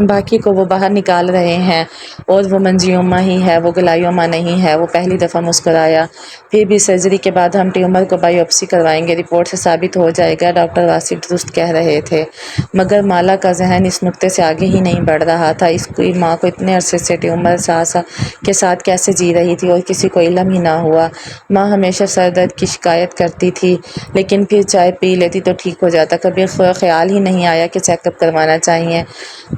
باقی کو وہ باہر نکال رہے ہیں اور وہ منجیوما ہی ہے، وہ گلائیوما نہیں ہے۔ وہ پہلی دفعہ مسکرایا۔ پھر بھی سرجری کے بعد ہم ٹیومر کو بائیوپسی کروائیں گے، رپورٹ سے ثابت ہو جائے گا، ڈاکٹر واصف درست کہہ رہے تھے۔ مگر مالا کا ذہن اس نقطے سے آگے ہی نہیں بڑھ رہا تھا۔ اس کی ماں کو اتنے عرصے سے ٹیومر کے ساتھ کیسے جی رہی تھی اور کسی کو علم ہی نہ ہوا۔ ماں ہمیشہ سر درد کی شکایت کرتی تھی، لیکن پھر چائے پی لیتی تو ٹھیک ہو جاتا، کبھی خیال ہی نہیں آیا کہ چیک اپ کروانا چاہیے۔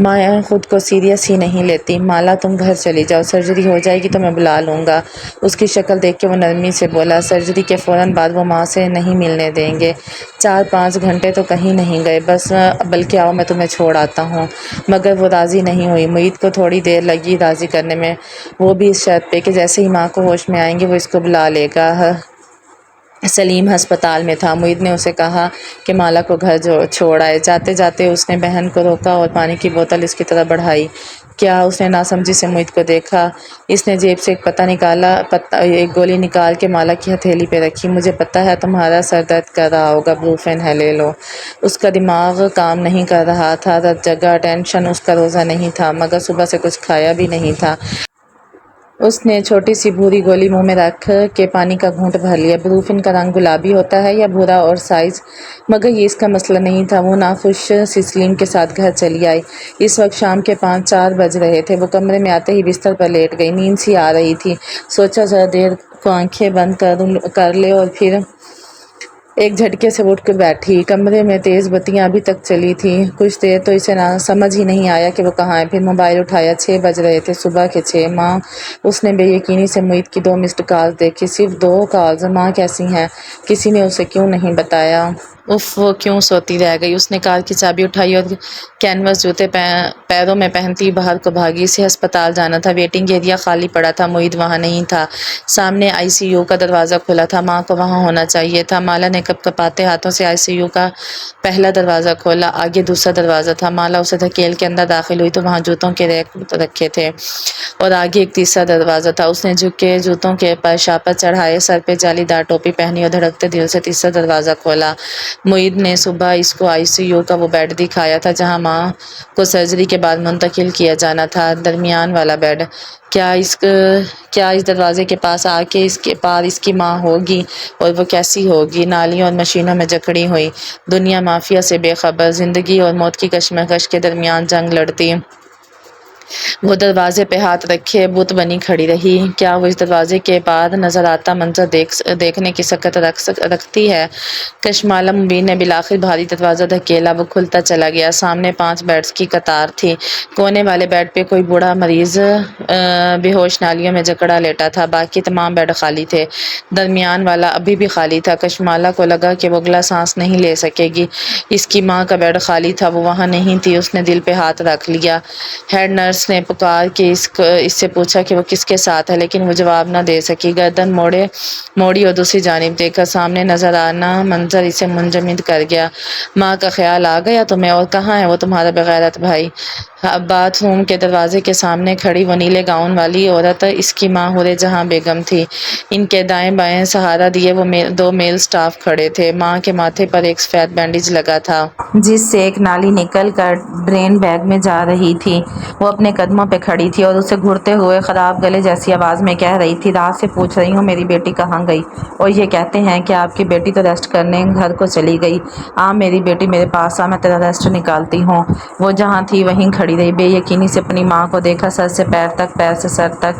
ماں خود کو سیریس ہی نہیں لیتی۔ مالا تم گھر چلی جاؤ، سرجری ہو جائے گی تو میں بلا لوں گا۔ اس کی شکل دیکھ کے وہ نرمی سے بولا۔ سرجری کے فوراً بعد وہ ماں سے نہیں ملنے دیں گے۔ 4-5 گھنٹے تو کہیں نہیں گئے، بلکہ آؤ میں تمہیں چھوڑ آتا ہوں۔ مگر وہ راضی نہیں ہوئی۔ معید کو تھوڑی دیر لگی راضی کرنے میں، وہ بھی اس شرط پہ کہ جیسے ہی ماں کو ہوش میں آئیں گے وہ اس کو بلا لے گا۔ سلیم ہسپتال میں تھا۔ معید نے اسے کہا کہ مالا کو گھر چھوڑ آئے۔ جاتے جاتے اس نے بہن کو روکا اور پانی کی بوتل اس کی طرف بڑھائی۔ کیا؟ اس نے ناسمجھی سے معید کو دیکھا۔ اس نے جیب سے ایک گولی نکال کے مالا کی ہتھیلی پہ رکھی۔ مجھے پتہ ہے تمہارا سر درد کر رہا ہوگا، بروفین ہے، لے لو۔ اس کا دماغ کام نہیں کر رہا تھا، رت جگا ٹینشن۔ اس کا روزہ نہیں تھا، مگر صبح سے کچھ کھایا بھی نہیں تھا۔ اس نے چھوٹی سی بھوری گولی منہ میں رکھ کے پانی کا گھونٹ بھر لیا۔ بروفین کا رنگ گلابی ہوتا ہے یا بھورا اور سائز؟ مگر یہ اس کا مسئلہ نہیں تھا۔ وہ ناخوش سی سلیم کے ساتھ گھر چلی آئی۔ اس وقت شام کے 5-4 بج رہے تھے۔ وہ کمرے میں آتے ہی بستر پر لیٹ گئی۔ نیند سی آ رہی تھی۔ سوچا ذرا دیر کو آنکھیں بند کر لے، اور پھر ایک جھٹکے سے اٹھ کر بیٹھی۔ کمرے میں تیز بتیاں ابھی تک چلی تھیں۔ کچھ دیر تو اسے سمجھ ہی نہیں آیا کہ وہ کہاں ہے۔ پھر موبائل اٹھایا۔ 6 بج رہے تھے، صبح کے 6۔ ماں؟ اس نے بے یقینی سے معید کی 2 مسڈ کالز دیکھی۔ صرف 2 کالز؟ ماں کیسی ہیں؟ کسی نے اسے کیوں نہیں بتایا؟ اف، وہ کیوں سوتی رہ گئی؟ اس نے کار کی چابی اٹھائی اور کینوس جوتے پیروں میں پہنتی باہر کو بھاگی۔ اسے ہسپتال جانا تھا۔ ویٹنگ ایریا خالی پڑا تھا، معید وہاں نہیں تھا۔ سامنے ICU کا دروازہ کھلا تھا، ماں کو وہاں ہونا چاہیے تھا۔ مالا نے کپکپاتے ہاتھوں سے ICU کا پہلا دروازہ کھولا۔ آگے دوسرا دروازہ تھا۔ مالا اسے دھکیل کے اندر داخل ہوئی تو وہاں جوتوں کے ریک رکھے تھے، اور آگے ایک تیسرا دروازہ تھا۔ اس نے جھک کے جوتوں کے شاپر چڑھائے، سر پہ جالی دار ٹوپی پہنی اور دھڑکتے دل سے تیسرا دروازہ کھولا۔ معید نے صبح اس کو ICU کا وہ بیڈ دکھایا تھا جہاں ماں کو سرجری کے بعد منتقل کیا جانا تھا، درمیان والا بیڈ۔ کیا اس دروازے کے پاس آ کے اس کے پار اس کی ماں ہوگی؟ اور وہ کیسی ہوگی؟ نالیوں اور مشینوں میں جکڑی ہوئی، دنیا مافیا سے بے خبر، زندگی اور موت کی کشمکش کے درمیان جنگ لڑتی، وہ دروازے پہ ہاتھ رکھے بت بنی کھڑی رہی۔ کیا وہ اس دروازے کے بعد نظر آتا منظر دیکھنے کی سکت رکھتی ہے؟ کشمالہ مبین نے بالآخر بھاری دروازہ دھکیلا۔ وہ کھلتا چلا گیا۔ سامنے 5 بیڈز کی قطار تھی۔ کونے والے بیڈ پہ کوئی بوڑھا مریض بے ہوش نالیوں میں جکڑا لیٹا تھا، باقی تمام بیڈ خالی تھے۔ درمیان والا ابھی بھی خالی تھا۔ کشمالہ کو لگا کہ وہ اگلا سانس نہیں لے سکے گی۔ اس کی ماں کا بیڈ خالی تھا، وہ وہاں نہیں تھی۔ اس نے دل پہ ہاتھ رکھ لیا۔ ہیڈ نرس نے پکار کے اس سے پوچھا کہ وہ کس کے ساتھ ہے، لیکن وہ جواب نہ دے سکی۔ گردن موڑی اور دوسری جانب دیکھا۔ سامنے نظر آنا منظر اسے منجمد کر گیا۔ ماں کا خیال آ گیا تمہیں؟ اور کہاں ہے وہ تمہارا بغیرت بھائی؟ باتھ روم کے دروازے کے سامنے کھڑی وہ نیلے گاؤن والی عورت اس کی ماں حورِ جہاں بیگم تھی۔ ان کے دائیں بائیں سہارا دیے وہ 2 میل سٹاف کھڑے تھے۔ ماں کے ماتھے پر ایک سفید بینڈیج لگا تھا، جس سے ایک نالی نکل کر ڈرین بیگ میں جا رہی تھی۔ وہ اپنے قدموں پہ کھڑی تھی اور اسے گھڑتے ہوئے خراب گلے جیسی آواز میں کہہ رہی تھی، رات سے پوچھ رہی ہوں میری بیٹی کہاں گئی، اور یہ کہتے ہیں کہ آپ کی بیٹی تو ریسٹ کرنے گھر کو چلی گئی۔ میری بیٹی میرے پاس آ، میں تیرا ریسٹ نکالتی ہوں۔ وہ جہاں تھی وہیں کھڑی رہی، بے یقینی سے اپنی ماں کو دیکھا، سر سے پیر تک، پیر سے سر تک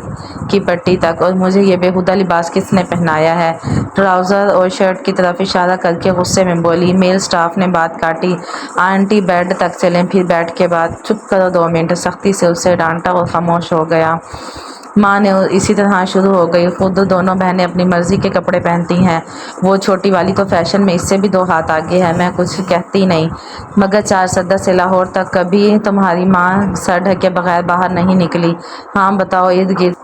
کی پٹی تک۔ اور مجھے یہ بےہودہ لباس کس نے پہنایا ہے؟ ٹراؤزر اور شرٹ کی طرف اشارہ کر کے غصے میں بولی۔ میل سٹاف نے بات کاٹی، آنٹی بیڈ تک چلیں، پھر بیڈ کے بعد چپ کرو 2 منٹ، سختی سے اسے ڈانٹا اور خاموش ہو گیا۔ ماں نے اسی طرح شروع ہو گئی، خود دونوں بہنیں اپنی مرضی کے کپڑے پہنتی ہیں، وہ چھوٹی والی تو فیشن میں اس سے بھی 2 ہاتھ آگے ہے۔ میں کچھ کہتی نہیں، مگر 4 سدہ سے لاہور تک کبھی تمہاری ماں سر ڈھکے بغیر باہر نہیں نکلی۔ ہاں بتاؤ، ارد گرد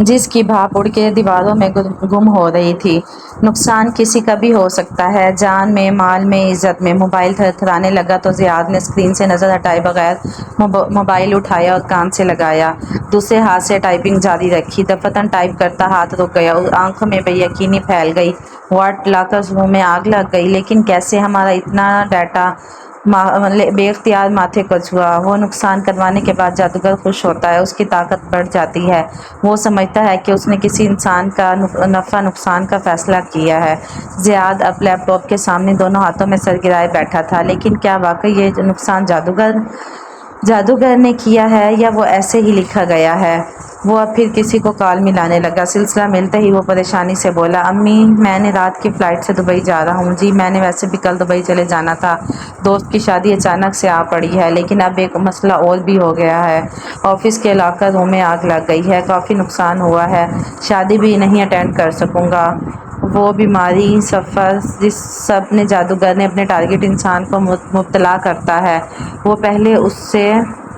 جس کی بھاپ اڑ کے دیواروں میں گم ہو رہی تھی۔ نقصان کسی کا بھی ہو سکتا ہے، جان میں، مال میں، عزت میں۔ موبائل تھرتھرانے لگا تو زیاد نے اسکرین سے نظر ہٹائے بغیر موبائل اٹھایا اور کان سے لگایا۔ دوسرے ہاتھ سے ٹائپنگ جاری رکھی۔ دفتراً ٹائپ کرتا ہاتھ رک گیا اور آنکھوں میں بے یقینی پھیل گئی۔ واٹ! لاکرز روم میں آگ لگ گئی؟ لیکن کیسے؟ ہمارا اتنا ڈیٹا! بے اختیار ماتھے کو چھوا۔ وہ نقصان کروانے کے بعد جادوگر خوش ہوتا ہے، اس کی طاقت بڑھ جاتی ہے۔ وہ سمجھتا ہے کہ اس نے کسی انسان کا نفع نقصان کا فیصلہ کیا ہے۔ زیاد اب لیپ ٹاپ کے سامنے دونوں ہاتھوں میں سر گرائے بیٹھا تھا۔ لیکن کیا واقعی یہ نقصان جادوگر نے کیا ہے یا وہ ایسے ہی لکھا گیا ہے؟ وہ اب پھر کسی کو کال ملانے لگا۔ سلسلہ ملتے ہی وہ پریشانی سے بولا، امی میں نے رات کی فلائٹ سے دبئی جا رہا ہوں۔ جی میں نے ویسے بھی کل دبئی چلے جانا تھا، دوست کی شادی اچانک سے آ پڑی ہے، لیکن اب ایک مسئلہ اور بھی ہو گیا ہے۔ آفس کے لاکر روم میں آگ لگ گئی ہے، کافی نقصان ہوا ہے، شادی بھی نہیں اٹینڈ کر سکوں گا۔ وہ بیماری سفر جس اپنے جادوگر نے اپنے ٹارگٹ انسان کو مبتلا کرتا ہے، وہ پہلے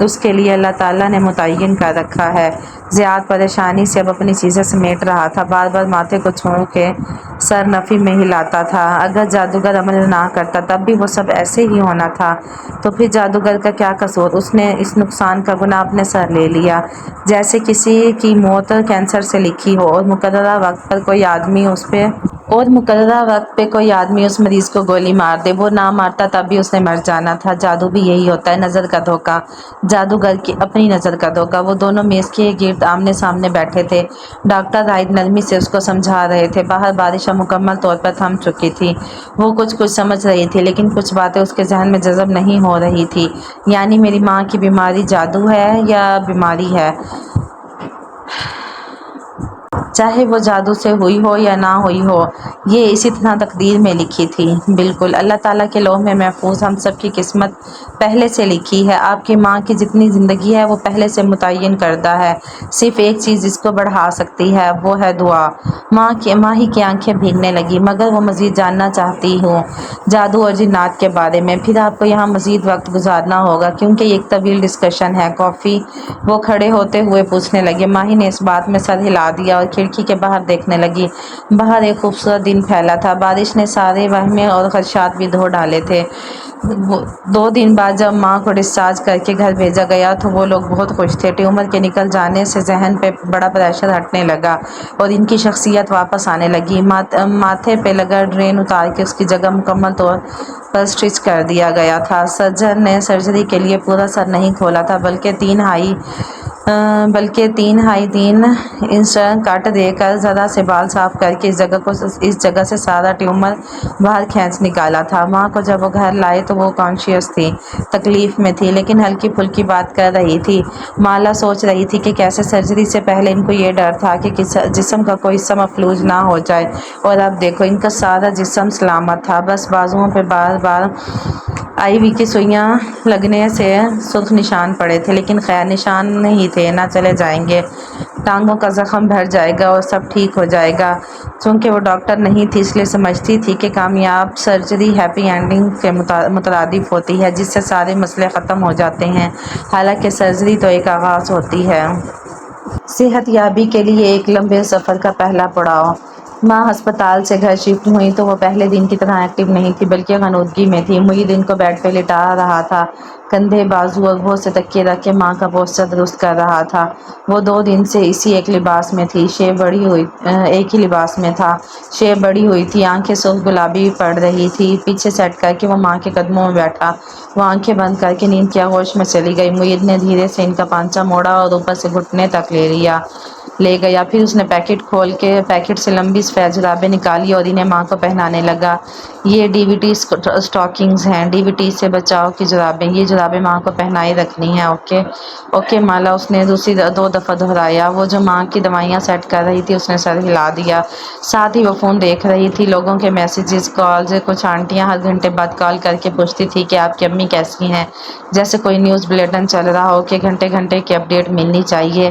اس کے لیے اللہ تعالیٰ نے متعین کر رکھا ہے۔ زیاد پریشانی سے اب اپنی چیزیں سمیٹ رہا تھا، بار بار ماتھے کو چھو کے سر نفی میں ہلاتا تھا۔ اگر جادوگر عمل نہ کرتا تب بھی وہ سب ایسے ہی ہونا تھا، تو پھر جادوگر کا کیا قصور؟ اس نے اس نقصان کا گناہ اپنے سر لے لیا، جیسے کسی کی موت کینسر سے لکھی ہو اور مقررہ وقت پہ کوئی آدمی اس مریض کو گولی مار دے۔ وہ نہ مارتا تب بھی اس نے مر جانا تھا۔ جادو بھی یہی ہوتا ہے، نظر کا دھوکہ۔ جادوگر کی اپنی نظر کا دھوکہ۔ وہ دونوں میز کے گرد آمنے سامنے بیٹھے تھے۔ ڈاکٹر رائٹ نرمی سے اس کو سمجھا رہے تھے۔ باہر بارش اب مکمل طور پر تھم چکی تھی۔ وہ کچھ سمجھ رہی تھی، لیکن کچھ باتیں اس کے ذہن میں جذب نہیں ہو رہی تھی۔ یعنی میری ماں کی بیماری جادو ہے یا بیماری ہے؟ چاہے وہ جادو سے ہوئی ہو یا نہ ہوئی ہو، یہ اسی طرح تقدیر میں لکھی تھی۔ بالکل، اللہ تعالیٰ کے لوح میں محفوظ ہم سب کی قسمت پہلے سے لکھی ہے۔ آپ کی ماں کی جتنی زندگی ہے وہ پہلے سے متعین کردہ ہے۔ صرف ایک چیز جس کو بڑھا سکتی ہے وہ ہے دعا۔ ماں ہی کی آنکھیں بھیگنے لگی۔ مگر وہ مزید جاننا چاہتی ہوں جادو اور جنات کے بارے میں۔ پھر آپ کو یہاں مزید وقت گزارنا ہوگا کیونکہ یہ ایک طویل ڈسکشن ہے۔ کافی؟ وہ کھڑے ہوتے ہوئے پوچھنے لگے۔ ماہی نے اس بات میں سر ہلا دیا اور کھڑکی کے باہر دیکھنے لگی۔ باہر ایک خوبصورت دن پھیلا تھا۔ بارش نے سارے وہمیں اور خدشات بھی دھو ڈالے تھے۔ 2 دن بعد جب ماں کو ڈسچارج کر کے گھر بھیجا گیا تو وہ لوگ بہت خوش تھے۔ ٹیومر کے نکل جانے سے ذہن پہ بڑا پریشر ہٹنے لگا اور ان کی شخصیت واپس آنے لگی۔ ماتھے پہ لگا ڈرین اتار کے اس کی جگہ مکمل طور پر اسٹچ کر دیا گیا تھا۔ سرجن نے سرجری کے لیے پورا سر نہیں کھولا تھا بلکہ 3 انچ کٹ دے کر ذرا سے بال صاف کر کے اس جگہ سے سارا ٹیومر باہر کھینچ نکالا تھا۔ ماں کو جب وہ گھر لائے تو وہ کانشیس تھی، تکلیف میں تھی، لیکن ہلکی پھلکی بات کر رہی تھی۔ مالا سوچ رہی تھی کہ کیسے سرجری سے پہلے ان کو یہ ڈر تھا کہ جسم کا کوئی حصہ مفلوج نہ ہو جائے، اور اب دیکھو ان کا سارا جسم سلامت تھا۔ بس بازوؤں پہ بار بار IV کی سوئیاں لگنے سے سرخ نشان پڑے تھے، لیکن خیر نشان ہی تھے، نہ چلے جائیں گے۔ ٹانگوں کا زخم بھر جائے گا اور سب ٹھیک ہو جائے گا۔ چونکہ وہ ڈاکٹر نہیں تھی اس لیے سمجھتی تھی کہ کامیاب سرجری ہیپی اینڈنگ کے مترادف ہوتی ہے، جس سے سارے مسئلے ختم ہو جاتے ہیں۔ حالانکہ سرجری تو ایک آغاز ہوتی ہے، صحت یابی کے لیے ایک لمبے سفر کا پہلا پڑاؤ۔ ماں ہسپتال سے گھر شفٹ ہوئی تو وہ پہلے دن کی طرح ایکٹیو نہیں تھی بلکہ غنودگی میں تھی۔ محی الدین کو بیڈ پہ لٹا رہا تھا، کندھے، بازو اور بہت سے تکیے رکھ کے ماں کا پوسچر درست کر رہا تھا۔ وہ 2 دن سے اسی ایک لباس میں تھی، ایک ہی لباس میں تھا۔ شیپ بڑھی ہوئی تھی، آنکھیں سرخ گلابی پڑ رہی تھی۔ پیچھے سیٹ کر کے وہ ماں کے قدموں میں بیٹھا، وہ آنکھیں بند کر کے نیند کے آغوش میں چلی گئی۔ محی الدین نے دھیرے سے ان کا پانچہ موڑا اور اوپر سے گھٹنے تک لے گیا۔ پھر اس نے پیکٹ کھول کے پیکٹ سے لمبی سفید جرابیں نکالی اور انہیں ماں کو پہنانے لگا۔ یہ DVT اسٹاکنگز ہیں، DVT سے بچاؤ کی جرابیں۔ یہ جرابیں ماں کو پہنائی رکھنی ہیں، اوکے مالا، اس نے دوسری 2 دفعہ دہرایا۔ وہ جو ماں کی دوائیاں سیٹ کر رہی تھی اس نے سر ہلا دیا، ساتھ ہی وہ فون دیکھ رہی تھی، لوگوں کے میسیجز، کالز۔ کچھ آنٹیاں ہر گھنٹے بعد کال کر کے پوچھتی تھی کہ آپ کی امی کیسی ہیں، جیسے کوئی نیوز بلیٹن چل رہا ہو کہ گھنٹے گھنٹے کی اپڈیٹ ملنی چاہیے۔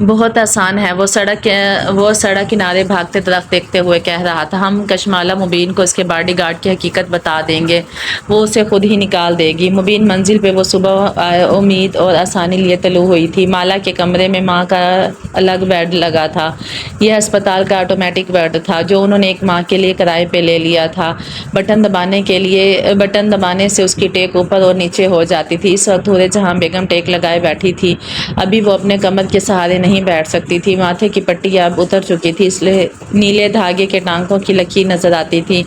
بہت آسان ہے، وہ سڑک کنارے بھاگتے درخت دیکھتے ہوئے کہہ رہا تھا۔ ہم کشمالہ مبین کو اس کے باڈی گارڈ کی حقیقت بتا دیں گے، وہ اسے خود ہی نکال دے گی۔ مبین منزل پہ وہ صبح امید اور آسانی لیے طلوع ہوئی تھی۔ مالا کے کمرے میں ماں کا الگ بیڈ لگا تھا۔ یہ ہسپتال کا آٹومیٹک بیڈ تھا جو انہوں نے ایک ماہ کے لیے کرائے پہ لے لیا تھا۔ بٹن دبانے سے اس کی ٹیک اوپر اور نیچے ہو جاتی تھی۔ اس وقت حورِ جہاں بیگم ٹیک لگائے بیٹھی تھی۔ ابھی وہ اپنے کمر کے سہارے نہیں بیٹھ سکتی تھی، ماتھے کی پٹی اب اتر چکی تھی، اس لیے نیلے دھاگے کے ٹانکوں کی لکیر نظر آتی تھی۔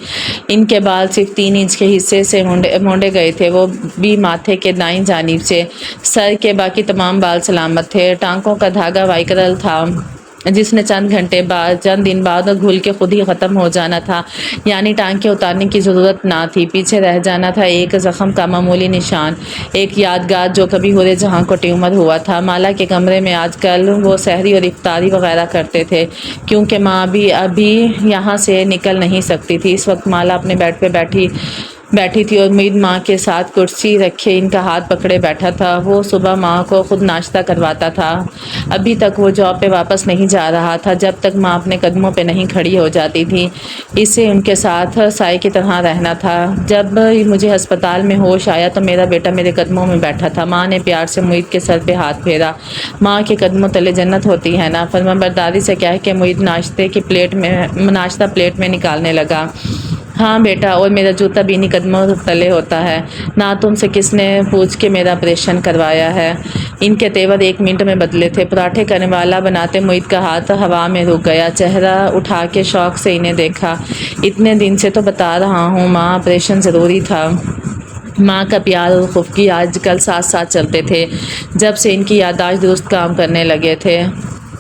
ان کے بال صرف 3 انچ کے حصے سے مونڈے گئے تھے، وہ بھی ماتھے کے دائیں جانب سے۔ سر کے باقی تمام بال سلامت تھے۔ ٹانکوں کا دھاگا وائکرل تھا جس نے چند دن بعد گھل کے خود ہی ختم ہو جانا تھا، یعنی ٹانکیں اتارنے کی ضرورت نہ تھی۔ پیچھے رہ جانا تھا ایک زخم کا معمولی نشان، ایک یادگار جو کبھی حورِ جہاں کو ٹیومر ہوا تھا۔ مالا کے کمرے میں آج کل وہ سحری اور افطاری وغیرہ کرتے تھے کیونکہ ماں ابھی یہاں سے نکل نہیں سکتی تھی۔ اس وقت مالا اپنے بیڈ پہ بیٹھی تھی اور امید ماں کے ساتھ کرسی رکھے ان کا ہاتھ پکڑے بیٹھا تھا۔ وہ صبح ماں کو خود ناشتہ کرواتا تھا۔ ابھی تک وہ جاب پہ واپس نہیں جا رہا تھا جب تک ماں اپنے قدموں پہ نہیں کھڑی ہو جاتی تھی۔ اسے ان کے ساتھ سائے کی طرح رہنا تھا۔ جب مجھے ہسپتال میں ہوش آیا تو میرا بیٹا میرے قدموں میں بیٹھا تھا۔ ماں نے پیار سے معید کے سر پہ ہاتھ پھیرا۔ ماں کے قدموں تلے جنت ہوتی ہے نا، فرمانبرداری سے کہہ کے معید ناشتہ پلیٹ میں نکالنے لگا۔ ہاں بیٹا، اور میرا جوتا بھی انہی قدموں تلے ہوتا ہے نا۔ تم سے کس نے پوچھ کے میرا آپریشن کروایا ہے؟ ان کے تیور 1 منٹ میں بدلے تھے۔ پراٹھے کرنے والا بناتے معید کا ہاتھ ہوا میں رک گیا۔ چہرہ اٹھا کے شوق سے انہیں دیکھا۔ اتنے دن سے تو بتا رہا ہوں ماں، آپریشن ضروری تھا۔ ماں کا پیار اور خفگی آج کل ساتھ ساتھ چلتے تھے جب سے ان کی یادداشت درست کام کرنے لگے تھے۔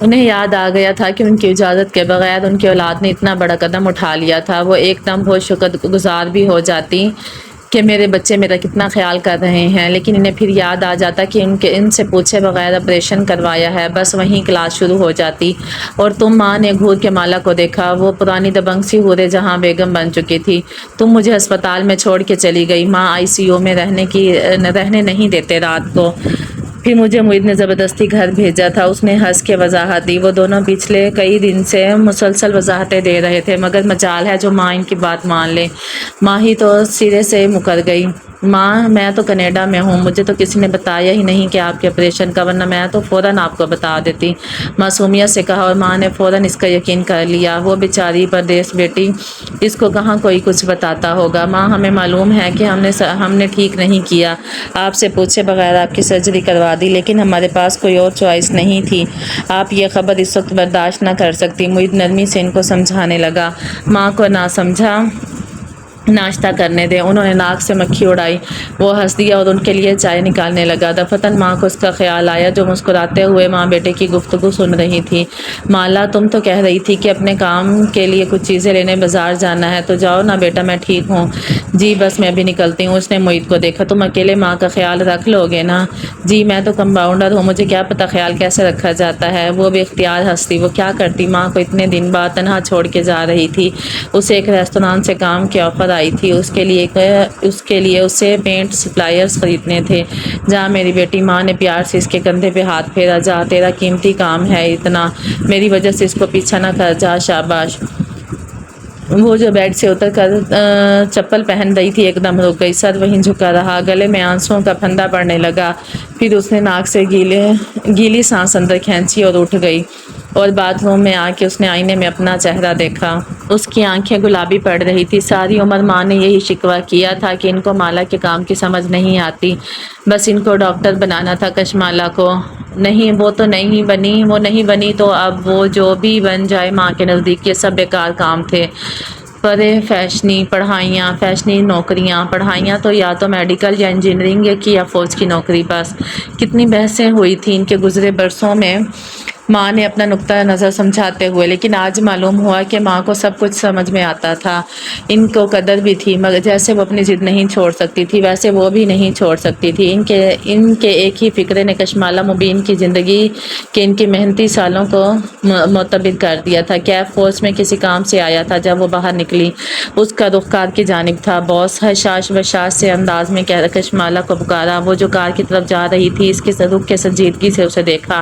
انہیں یاد آ گیا تھا کہ ان کی اجازت کے بغیر ان کی اولاد نے اتنا بڑا قدم اٹھا لیا تھا۔ وہ ایک دم بہت شکر گزار بھی ہو جاتی کہ میرے بچے میرا کتنا خیال کر رہے ہیں، لیکن انہیں پھر یاد آ جاتا کہ ان سے پوچھے بغیر آپریشن کروایا ہے۔ بس وہیں کلاس شروع ہو جاتی۔ اور تم؟ ماں نے گھور کے مالا کو دیکھا۔ وہ پرانی دبنگ سی حورِ جہاں بیگم بن چکی تھی۔ تم مجھے ہسپتال میں چھوڑ کے چلی گئی۔ ماں ICU میں رہنے نہیں دیتے رات کو، پھر مجھے معید نے زبردستی گھر بھیجا تھا۔ اس نے ہنس کے وضاحت دی۔ وہ دونوں پچھلے کئی دن سے مسلسل وضاحتیں دے رہے تھے، مگر مجال ہے جو ماں ان کی بات مان لے۔ ماں ہی تو سرے سے مکر گئی۔ ماں، میں تو کینیڈا میں ہوں، مجھے تو کسی نے بتایا ہی نہیں کہ آپ کے آپریشن کا، ورنہ میں تو فوراً آپ کو بتا دیتی، معصومیت سے کہا، اور ماں نے فوراً اس کا یقین کر لیا۔ وہ بیچاری پردیس بیٹی، اس کو کہاں کوئی کچھ بتاتا ہوگا۔ ماں، ہمیں معلوم ہے کہ ہم نے ٹھیک نہیں کیا، آپ سے پوچھے بغیر آپ کی سرجری کروا دی، لیکن ہمارے پاس کوئی اور چوائس نہیں تھی۔ آپ یہ خبر اس وقت برداشت نہ کر سکتی۔ معید نرمی سے ان کو سمجھانے لگا۔ ماں کو نہ سمجھا، ناشتہ کرنے دیں۔ انہوں نے ناک سے مکھی اڑائی۔ وہ ہنس دیا اور ان کے لیے چائے نکالنے لگا۔ دفعتاً ماں کو اس کا خیال آیا جو مسکراتے ہوئے ماں بیٹے کی گفتگو سن رہی تھی۔ مالا، تم تو کہہ رہی تھی کہ اپنے کام کے لیے کچھ چیزیں لینے بازار جانا ہے، تو جاؤ نا بیٹا، میں ٹھیک ہوں۔ جی بس میں ابھی نکلتی ہوں۔ اس نے معید کو دیکھا۔ تم اکیلے ماں کا خیال رکھ لو گے نا؟ جی میں تو کمپاؤنڈر ہوں، مجھے کیا پتہ خیال کیسے رکھا جاتا ہے۔ وہ بے اختیار ہنسی۔ وہ کیا کرتی؟ ماں کو اتنے دن بعد تنہا چھوڑ کے جا رہی تھی۔ اسے ایک ریستوران سے کام کے آفر آئی تھی، اس کے لیے اسے پینٹ سپلائرز خریدنے تھے۔ جا میری بیٹی، ماں نے پیار سے اس کے کندھے پہ ہاتھ پھیرا۔ جا، تیرا قیمتی کام ہے اتنا، میری وجہ سے اس کو پیچھا نہ کر، جا، شاباش۔ وہ جو بیڈ سے اتر کر چپل پہن رہی تھی ایک دم رک گئی، سر وہیں جھکا رہا، گلے میں آنسوؤں کا پھندا پڑنے لگا۔ پھر اس نے ناک سے گیلی سانس اندر کھینچی اور اٹھ گئی، اور باتھ روم میں آ کے اس نے آئینے میں اپنا چہرہ دیکھا۔ اس کی آنکھیں گلابی پڑ رہی تھی۔ ساری عمر ماں نے یہی شکوہ کیا تھا کہ ان کو مالا کے کام کی سمجھ نہیں آتی، بس ان کو ڈاکٹر بنانا تھا کشمالہ کو۔ نہیں، وہ نہیں بنی تو اب وہ جو بھی بن جائے، ماں کے نزدیک یہ سب بیکار کام تھے۔ فیشنی نوکریاں، پڑھائیاں تو یا تو میڈیکل یا انجینئرنگ کی یا فوج کی نوکری، بس۔ کتنی بحثیں ہوئی تھیں ان کے گزرے برسوں میں، ماں نے اپنا نقطہ نظر سمجھاتے ہوئے، لیکن آج معلوم ہوا کہ ماں کو سب کچھ سمجھ میں آتا تھا، ان کو قدر بھی تھی، مگر جیسے وہ اپنی ضد نہیں چھوڑ سکتی تھی ویسے وہ بھی نہیں چھوڑ سکتی تھی۔ ان کے ایک ہی فکرے نے کشمالہ مبین کی زندگی کے ان کی محنتی سالوں کو معتبر کر دیا تھا۔ کیف فورس میں کسی کام سے آیا تھا۔ جب وہ باہر نکلی، اس کا رخ کار کی جانب تھا۔ باس حشاش بشاش سے انداز میں کشمالہ کو پکارا۔ وہ جو کار کی طرف جا رہی تھی، اس کے رخ کے سنجیدگی سے اسے دیکھا۔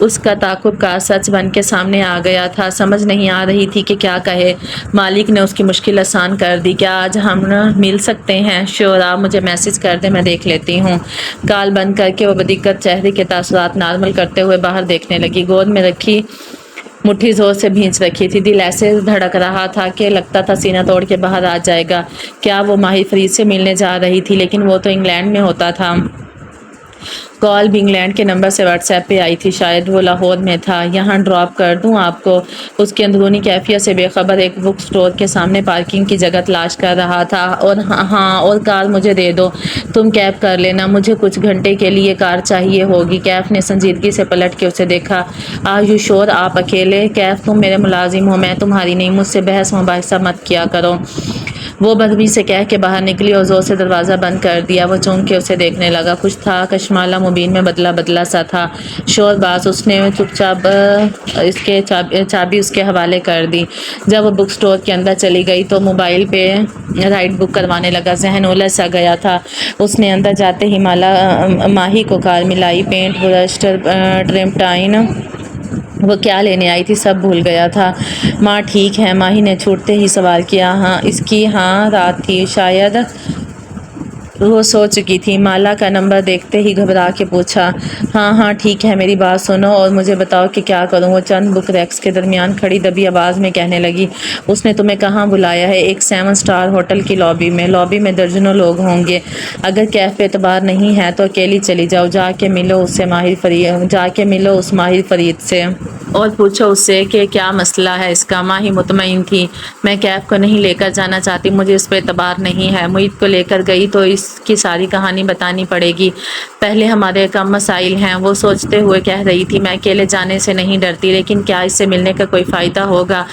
اس کا تعاقب کا سچ بن کے سامنے آ گیا تھا۔ سمجھ نہیں آ رہی تھی کہ کیا کہے۔ مالک نے اس کی مشکل آسان کر دی۔ کیا آج ہم مل سکتے ہیں؟ شور آپ مجھے میسج کر دیں، میں دیکھ لیتی ہوں۔ کال بند کر کے وہ بدقت چہرے کے تاثرات نارمل کرتے ہوئے باہر دیکھنے لگی۔ گود میں رکھی مٹھی زور سے بھینچ رکھی تھی۔ دل ایسے دھڑک رہا تھا کہ لگتا تھا سینہ توڑ کے باہر آ جائے گا۔ کیا وہ ماہر فرید سے ملنے جا رہی تھی؟ لیکن وہ تو انگلینڈ میں ہوتا تھا۔ کال بھی انگلینڈ کے نمبر سے واٹس ایپ پہ آئی تھی، شاید وہ لاہور میں تھا۔ یہاں ڈراپ کر دوں آپ کو؟ اس کی اندرونی کیفیت سے بے خبر ایک بک سٹور کے سامنے پارکنگ کی جگہ تلاش کر رہا تھا۔ اور کار مجھے دے دو، تم کیب کر لینا، مجھے کچھ گھنٹے کے لیے کار چاہیے ہوگی۔ کیف نے سنجیدگی سے پلٹ کے اسے دیکھا۔ آر یو شور آپ اکیلے؟ کیف تم میرے ملازم ہو، میں تمہاری نہیں، مجھ سے بحث مباحثہ مت کیا کرو۔ وہ بدبی سے کہہ کے باہر نکلی اور زور سے دروازہ بند کر دیا۔ وہ چونک کے اسے دیکھنے لگا۔ کچھ تھا کشمالہ مبین میں بدلا بدلا سا تھا۔ شور باز اس نے چپ چاپ چابی اس کے حوالے کر دی۔ جب وہ بک سٹور کے اندر چلی گئی تو موبائل پہ رائڈ بک کروانے لگا۔ ذہن الجھ سا گیا تھا۔ اس نے اندر جاتے ہی ماہی کو کار ملائی، پینٹ برش، ٹرمپٹائن، وہ کیا لینے آئی تھی سب بھول گیا تھا۔ ماں ٹھیک ہے؟ ماہی نے چھوٹتے ہی سوال کیا۔ ہاں اس کی رات تھی، شاید وہ سو چکی تھی۔ مالا کا نمبر دیکھتے ہی گھبرا کے پوچھا۔ ہاں ٹھیک ہے، میری بات سنو اور مجھے بتاؤ کہ کیا کروں؟ وہ چند بک ریکس کے درمیان کھڑی دبی آواز میں کہنے لگی۔ اس نے تمہیں کہاں بلایا ہے؟ ایک 7 اسٹار ہوٹل کی لابی میں۔ لابی میں درجنوں لوگ ہوں گے۔ اگر کیف پہ اعتبار نہیں ہے تو اکیلی چلی جاؤ، جا کے ملو اس ماہر فرید سے اور پوچھو اس سے کہ کیا مسئلہ ہے اس کا۔ ماہی مطمئن تھی۔ میں کیف کو نہیں لے کر جانا چاہتی، مجھے اس پہ اعتبار نہیں ہے۔ معید کو لے کر گئی تو اس کی ساری کہانی بتانی پڑے گی۔ پہلے ہمارے کم مسائل ہیں، وہ سوچتے ہوئے کہہ رہی تھی۔ میں اکیلے جانے سے نہیں ڈرتی، لیکن کیا اس سے ملنے کا کوئی فائدہ ہوگا؟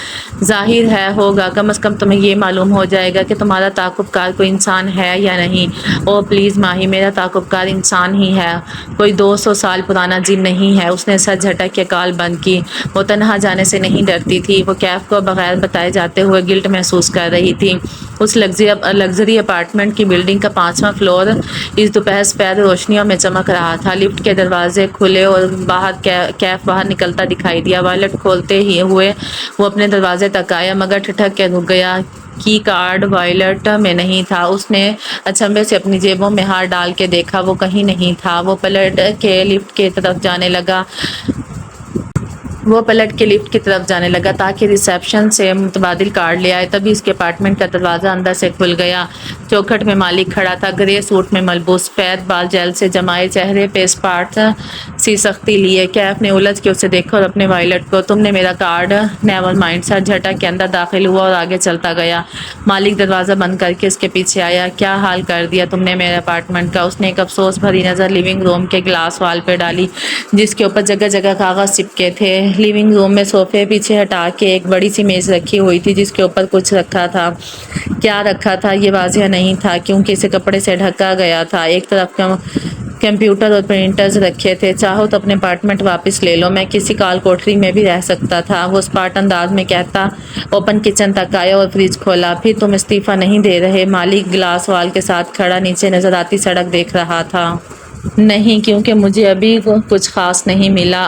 ظاہر ہے ہوگا، کم از کم تمہیں یہ معلوم ہو جائے گا کہ تمہارا تعاقب کار کوئی انسان ہے یا نہیں۔ او پلیز ماہی، میرا تعاقب کار انسان ہی ہے، کوئی 200 سال پرانا جن نہیں ہے۔ اس نے سر جھٹک کے کال بند کی۔ وہ تنہا جانے سے نہیں ڈرتی تھی۔ وہ کیف کو بغیر بتائے جاتے ہوئے گلٹ محسوس کر رہی تھی۔ اس لگژری اپارٹمنٹ کی بلڈنگ کا 5واں فلور اس دوپہر سفید روشنیوں میں چمک رہا تھا۔ لفٹ کے دروازے کھلے اور کیف باہر نکلتا دکھائی دیا۔ وائلٹ کھولتے ہی ہوئے وہ اپنے دروازے تک آیا، مگر ٹھٹک کے رک گیا۔ کی کارڈ وائلٹ میں نہیں تھا۔ اس نے اچنبھے سے اپنی جیبوں میں ہاتھ ڈال کے دیکھا، وہ کہیں نہیں تھا۔ وہ پلٹ کے لفٹ کی طرف جانے لگا تاکہ ریسیپشن سے متبادل کارڈ لے آئے۔ تبھی اس کے اپارٹمنٹ کا دروازہ اندر سے کھل گیا۔ چوکھٹ میں مالک کھڑا تھا، گرے سوٹ میں ملبوس، سفید بال جیل سے جمائے، چہرے پہ اسپاٹ سی سختی لیے۔ کیف نے الجھ کے اسے دیکھا اور اپنے وائلٹ کو۔ تم نے میرا کارڈ؟ نیور مائنڈ، سر جھٹک کے اندر داخل ہوا اور آگے چلتا گیا۔ مالک دروازہ بند کر کے اس کے پیچھے آیا۔ کیا حال کر دیا تم نے میرے اپارٹمنٹ کا؟ اس نے ایک افسوس بھری نظر لیونگ روم کے گلاس وال پہ ڈالی، جس کے اوپر جگہ جگہ کاغذ چپکے تھے۔ لیونگ روم میں صوفے پیچھے ہٹا کے ایک بڑی سی میز رکھی ہوئی تھی، جس کے اوپر کچھ رکھا تھا۔ کیا رکھا تھا یہ واضح نہیں تھا، کیونکہ اسے کپڑے سے ڈھکا گیا تھا۔ ایک طرف کمپیوٹر اور پرنٹرز رکھے تھے۔ چاہو تو اپنے اپارٹمنٹ واپس لے لو، میں کسی کال کوٹری میں بھی رہ سکتا تھا، وہ اسپاٹ انداز میں کہتا۔ اوپن کچن تک آیا اور فریج کھولا۔ پھر تم استعفیٰ نہیں دے رہے؟ مالک گلاس وال کے ساتھ کھڑا نیچے نظر آتی سڑک دیکھ رہا تھا۔ نہیں، کیونکہ مجھے ابھی کچھ خاص نہیں ملا۔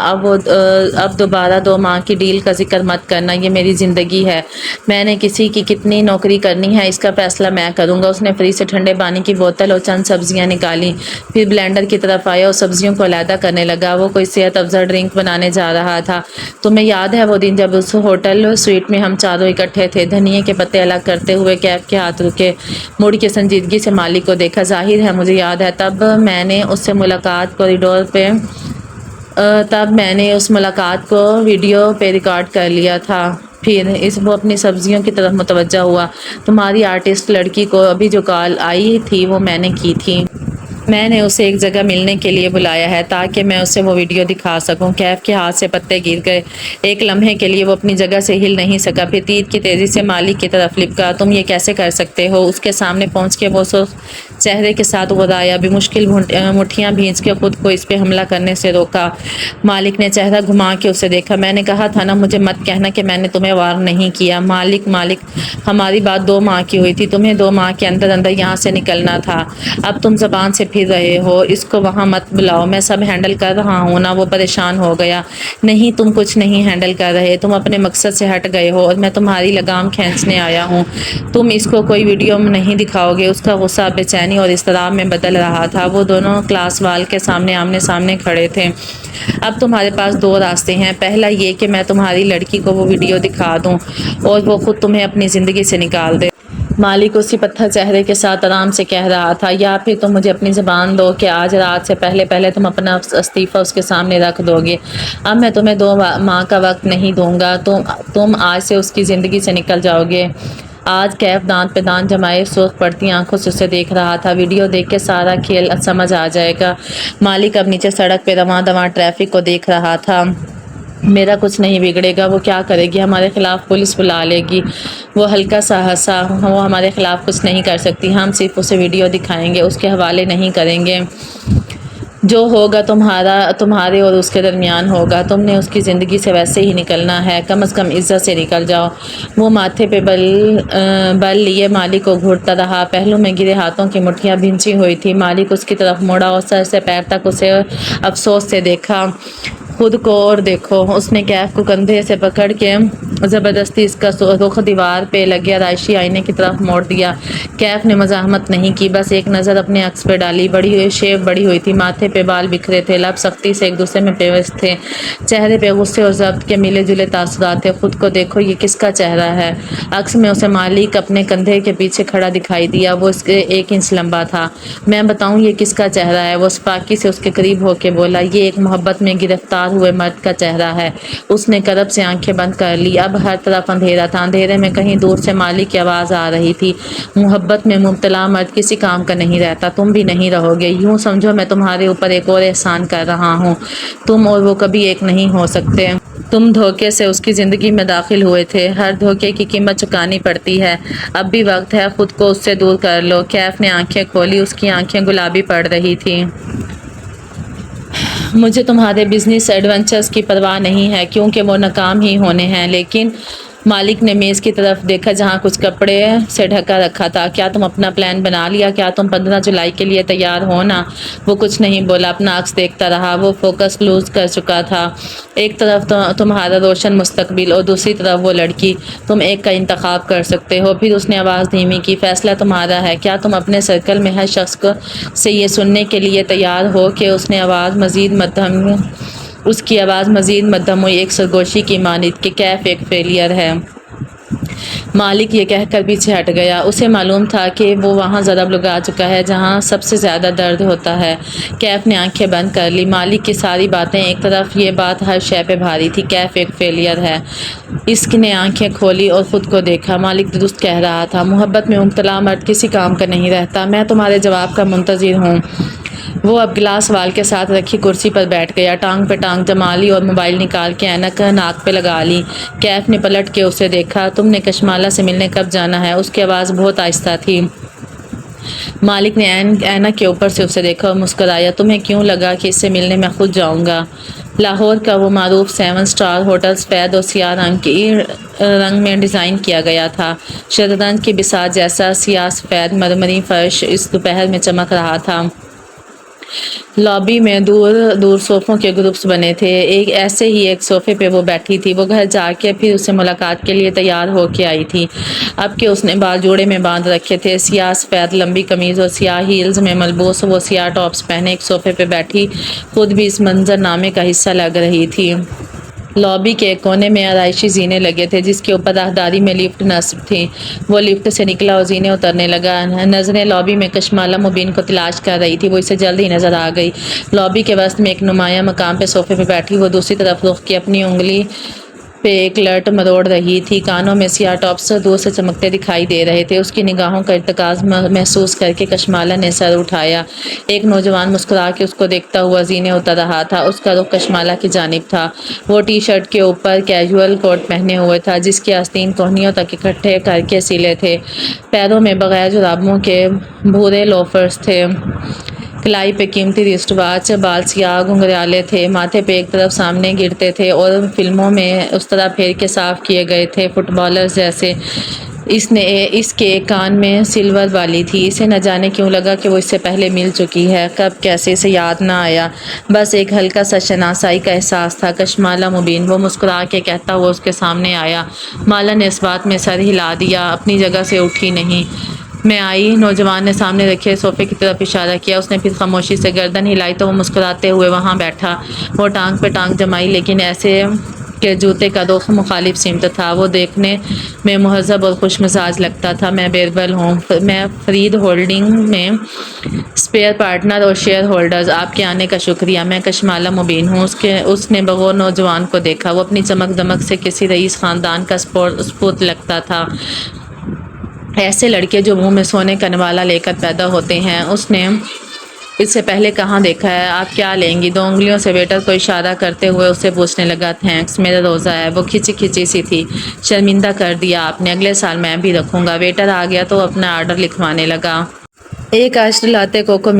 اب دوبارہ 2 ماہ کی ڈیل کا ذکر مت کرنا، یہ میری زندگی ہے۔ میں نے کسی کی کتنی نوکری کرنی ہے اس کا فیصلہ میں کروں گا۔ اس نے فریج سے ٹھنڈے پانی کی بوتل اور چند سبزیاں نکالیں، پھر بلینڈر کی طرف آیا اور سبزیوں کو علیحدہ کرنے لگا۔ وہ کوئی صحت افزا ڈرنک بنانے جا رہا تھا۔ تمہیں یاد ہے وہ دن جب اس ہوٹل سویٹ میں ہم چاروں اکٹھے تھے؟ دھنیے کے پتے الگ کرتے ہوئے کیف کے ہاتھ رکے۔ مڑ کے سنجیدگی سے مالک کو دیکھا۔ ظاہر ہے مجھے یاد ہے، تب میں نے اس ملاقات کو ویڈیو پہ ریکارڈ کر لیا تھا۔ پھر وہ اپنی سبزیوں کی طرف متوجہ ہوا۔ تمہاری آرٹسٹ لڑکی کو ابھی جو کال آئی تھی وہ میں نے کی تھی۔ میں نے اسے ایک جگہ ملنے کے لیے بلایا ہے تاکہ میں اسے وہ ویڈیو دکھا سکوں۔ کیف کے ہاتھ سے پتے گر گئے۔ ایک لمحے کے لیے وہ اپنی جگہ سے ہل نہیں سکا، پھر تیر کی تیزی سے مالک کی طرف لپکا۔ تم یہ کیسے کر سکتے ہو؟ اس کے سامنے پہنچ کے وہ چہرے کے ساتھ غرایا، بمشکل مٹھیاں بھینچ کے خود کو اس پہ حملہ کرنے سے روکا۔ مالک نے چہرہ گھما کے اسے دیکھا۔ میں نے کہا تھا نا، مجھے مت کہنا کہ میں نے تمہیں وارن نہیں کیا۔ مالک ہماری بات 2 ماہ کی ہوئی تھی، تمہیں 2 ماہ کے اندر یہاں سے نکلنا تھا۔ اب تم زبان سے پھر رہے ہو، اس کو وہاں مت بلاؤ، میں سب ہینڈل کر رہا ہوں نا۔ وہ پریشان ہو گیا۔ نہیں، تم کچھ نہیں ہینڈل کر رہے، تم اپنے مقصد سے ہٹ گئے ہو اور میں تمہاری لگام کھینچنے آیا ہوں۔ تم اس کو کوئی ویڈیو میں نہیں دکھاؤ گے۔ اس کا غصہ بے چینی اور اضطراب میں بدل رہا تھا۔ وہ دونوں کلاس وال کے سامنے آمنے سامنے کھڑے تھے۔ اب تمہارے پاس دو راستے ہیں، پہلا یہ کہ میں تمہاری لڑکی کو وہ ویڈیو دکھا دوں اور وہ خود تمہیں اپنی زندگی سے نکال دے۔ مالک اسی پتھر چہرے کے ساتھ آرام سے کہہ رہا تھا، یا پھر تم مجھے اپنی زبان دو کہ آج رات سے پہلے تم اپنا استعفیٰ اس کے سامنے رکھ دو گے۔ اب میں تمہیں 2 ماہ کا وقت نہیں دوں گا، تم آج سے اس کی زندگی سے نکل جاؤ گے۔ آج کیف دانت پہ دانت جمائے سرخ پڑتی آنکھوں سے اسے دیکھ رہا تھا۔ ویڈیو دیکھ کے سارا کھیل سمجھ آ جائے گا۔ مالک اب نیچے سڑک پہ رواں دواں ٹریفک کو دیکھ رہا تھا۔ میرا کچھ نہیں بگڑے گا، وہ کیا کرے گی؟ ہمارے خلاف پولیس بلا لے گی۔ وہ ہلکا سا ہنسا، وہ ہمارے خلاف کچھ نہیں کر سکتی، ہم صرف اسے ویڈیو دکھائیں گے، اس کے حوالے نہیں کریں گے۔ جو ہوگا تمہارے اور اس کے درمیان ہوگا۔ تم نے اس کی زندگی سے ویسے ہی نکلنا ہے، کم از کم عزت سے نکل جاؤ۔ وہ ماتھے پہ بل لیے مالک کو گھورتا رہا، پہلو میں گرے ہاتھوں کی مٹھیاں بھینچی ہوئی تھی۔ مالک اس کی طرف مڑا اور سر سے پیر تک اسے افسوس سے دیکھا۔ خود کو اور دیکھو۔ اس نے کیف کو کندھے سے پکڑ کے زبردستی اس کا رخ دیوار پہ لگے آرائشی آئینے کی طرف موڑ دیا۔ کیف نے مزاحمت نہیں کی، بس ایک نظر اپنے عکس پہ ڈالی۔ شیو بڑی ہوئی تھی، ماتھے پہ بال بکھرے تھے، لب سختی سے ایک دوسرے میں پیوست تھے، چہرے پہ غصے اور ضبط کے ملے جلے تاثرات تھے۔ خود کو دیکھو، یہ کس کا چہرہ ہے؟ عکس میں اسے مالک اپنے کندھے کے پیچھے کھڑا دکھائی دیا، وہ اس کے 1 انچ لمبا تھا۔ میں بتاؤں یہ کس کا چہرہ ہے؟ وہ سپاکی سے اس کے قریب ہو کے بولا۔ یہ ایک محبت میں گرفتار ہوئے مرد کا چہرہ ہے۔ اس نے کرب سے آنکھیں بند کر لی۔ اب ہر طرف اندھیرا تھا، اندھیرے میں کہیں دور سے مالک کی آواز آ رہی تھی، محبت میں مبتلا مرد کسی کام کا نہیں رہتا، تم بھی نہیں رہو گے۔ یوں سمجھو میں تمہارے اوپر ایک اور احسان کر رہا ہوں، تم اور وہ کبھی ایک نہیں ہو سکتے۔ تم دھوکے سے اس کی زندگی میں داخل ہوئے تھے، ہر دھوکے کی قیمت چکانی پڑتی ہے۔ اب بھی وقت ہے، خود کو اس سے دور کر لو۔ کیف نے آنکھیں کھولی، اس کی آنکھیں گلابی پڑ رہی تھیں۔ مجھے تمہارے بزنس ایڈونچرز کی پرواہ نہیں ہے، کیونکہ وہ ناکام ہی ہونے ہیں۔ لیکن مالک نے میز کی طرف دیکھا جہاں کچھ کپڑے سے ڈھکا رکھا تھا۔ کیا تم اپنا پلان بنا لیا؟ کیا تم 15 جولائی کے لیے تیار ہو نا؟ وہ کچھ نہیں بولا، اپنا عکس دیکھتا رہا۔ وہ فوکس لوز کر چکا تھا، ایک طرف تمہارا روشن مستقبل اور دوسری طرف وہ لڑکی۔ تم ایک کا انتخاب کر سکتے ہو۔ پھر اس نے آواز دھیمی کی، فیصلہ تمہارا ہے۔ کیا تم اپنے سرکل میں ہر شخص سے یہ سننے کے لیے تیار ہو کہ اس کی آواز مزید مدھم ہوئی، ایک سرگوشی کی مانند کہ کیف ایک فیلئر ہے۔ مالک یہ کہہ کر پیچھے ہٹ گیا۔ اسے معلوم تھا کہ وہ وہاں ضرب لگا چکا ہے جہاں سب سے زیادہ درد ہوتا ہے۔ کیف نے آنکھیں بند کر لی۔ مالک کی ساری باتیں ایک طرف، یہ بات ہر شے پہ بھاری تھی، کیف ایک فیلئر ہے۔ اس نے آنکھیں کھولی اور خود کو دیکھا۔ مالک درست کہہ رہا تھا، محبت میں مبتلا مرد کسی کام کا نہیں رہتا۔ میں تمہارے جواب کا منتظر ہوں۔ وہ اب گلاس وال کے ساتھ رکھی کرسی پر بیٹھ گیا، ٹانگ پہ ٹانگ جما لی اور موبائل نکال کے اینک ناک پہ لگا لی۔ کیف نے پلٹ کے اسے دیکھا۔ تم نے کشمالہ سے ملنے کب جانا ہے؟ اس کی آواز بہت آہستہ تھی۔ مالک نے اینک کے اوپر سے اسے دیکھا اور مسکرایا۔ تمہیں کیوں لگا کہ اس سے ملنے میں خود جاؤں گا؟ لاہور کا وہ معروف 7 اسٹار ہوٹل سفید اور سیاہ رنگ میں ڈیزائن کیا گیا تھا۔ شطرنج کی بساط جیسا سیاہ سفید مرمری فرش اس دوپہر میں چمک رہا تھا۔ لابی میں دور دور صوفوں کے گروپس بنے تھے، ایسے ہی ایک صوفے پہ وہ بیٹھی تھی۔ وہ گھر جا کے پھر اسے ملاقات کے لیے تیار ہو کے آئی تھی۔ اب کہ اس نے بال جوڑے میں باندھ رکھے تھے، سیاہ سفید لمبی قمیض اور سیاہ ہیلز میں ملبوس وہ سیاہ ٹاپس پہنے ایک صوفے پہ بیٹھی خود بھی اس منظر نامے کا حصہ لگ رہی تھی۔ لابی کے ایک کونے میں آرائشی زینے لگے تھے جس کے اوپر راہداری میں لفٹ نصب تھی۔ وہ لفٹ سے نکلا اور زینے اترنے لگا۔ نظریں لابی میں کشمالہ مبین کو تلاش کر رہی تھی، وہ اسے جلد ہی نظر آ گئی۔ لابی کے وسط میں ایک نمایاں مقام پہ صوفے پہ بیٹھی وہ دوسری طرف رخ کی اپنی انگلی پہ ایک لٹ مروڑ رہی تھی۔ کانوں میں سیاہ ٹاپس دور سے چمکتے دکھائی دے رہے تھے۔ اس کی نگاہوں کا ارتکاز محسوس کر کے کشمالہ نے سر اٹھایا۔ ایک نوجوان مسکرا کے اس کو دیکھتا ہوا زینے اتر رہا تھا۔ اس کا رخ کشمالہ کی جانب تھا۔ وہ ٹی شرٹ کے اوپر کیجول کوٹ پہنے ہوئے تھا جس کے آستین کوہنیوں تک اکٹھے کر کے سلے تھے۔ پیروں میں بغیر جرابوں کے بھورے لوفرز تھے۔ کلائی پہ قیمتی رسٹ واچ، بال سیاہ گھنگریالے تھے، ماتھے پہ ایک طرف سامنے گرتے تھے اور فلموں میں اس طرح پھیر کے صاف کیے گئے تھے، فٹ بالرز جیسے۔ اس کے ایک کان میں سلور والی تھی۔ اسے نہ جانے کیوں لگا کہ وہ اس سے پہلے مل چکی ہے۔ کب کیسے اسے یاد نہ آیا، بس ایک ہلکا سا شناسائی کا احساس تھا۔ کشمالہ مبین، وہ مسکرا کے کہتا ہوا اس کے سامنے آیا۔ مالا نے اس بات میں سر ہلا دیا، اپنی جگہ سے اٹھی نہیں۔ میں آئی، نوجوان نے سامنے رکھے صوفے کی طرف اشارہ کیا۔ اس نے پھر خاموشی سے گردن ہلائی تو وہ مسکراتے ہوئے وہاں بیٹھا۔ وہ ٹانگ پہ ٹانگ جمائی، لیکن ایسے کہ جوتے کا رخ مخالف سمت تھا۔ وہ دیکھنے میں مہذب اور خوش مزاج لگتا تھا۔ میں بیربل ہوں، میں فرید ہولڈنگ میں اسپیئر پارٹنر اور شیئر ہولڈرز۔ آپ کے آنے کا شکریہ۔ میں کشمالہ مبین ہوں۔ اس نے بغور نوجوان کو دیکھا۔ وہ اپنی چمک دمک سے کسی رئیس خاندان کا سپوت لگتا تھا۔ ایسے لڑکے جو منہ میں سونے کا نوالا لے کر پیدا ہوتے ہیں۔ اس نے اس سے پہلے کہاں دیکھا ہے؟ آپ کیا لیں گی؟ 2 انگلیوں سے ویٹر کو اشارہ کرتے ہوئے اس سے پوچھنے لگا۔ تھینکس، میرا روزہ ہے۔ وہ کھچی کھچی سی تھی۔ شرمندہ کر دیا آپ نے، اگلے سال میں بھی رکھوں گا۔ ویٹر آ گیا تو اپنا آرڈر لکھوانے لگا۔ ایک آئسڈ لاتے کوکو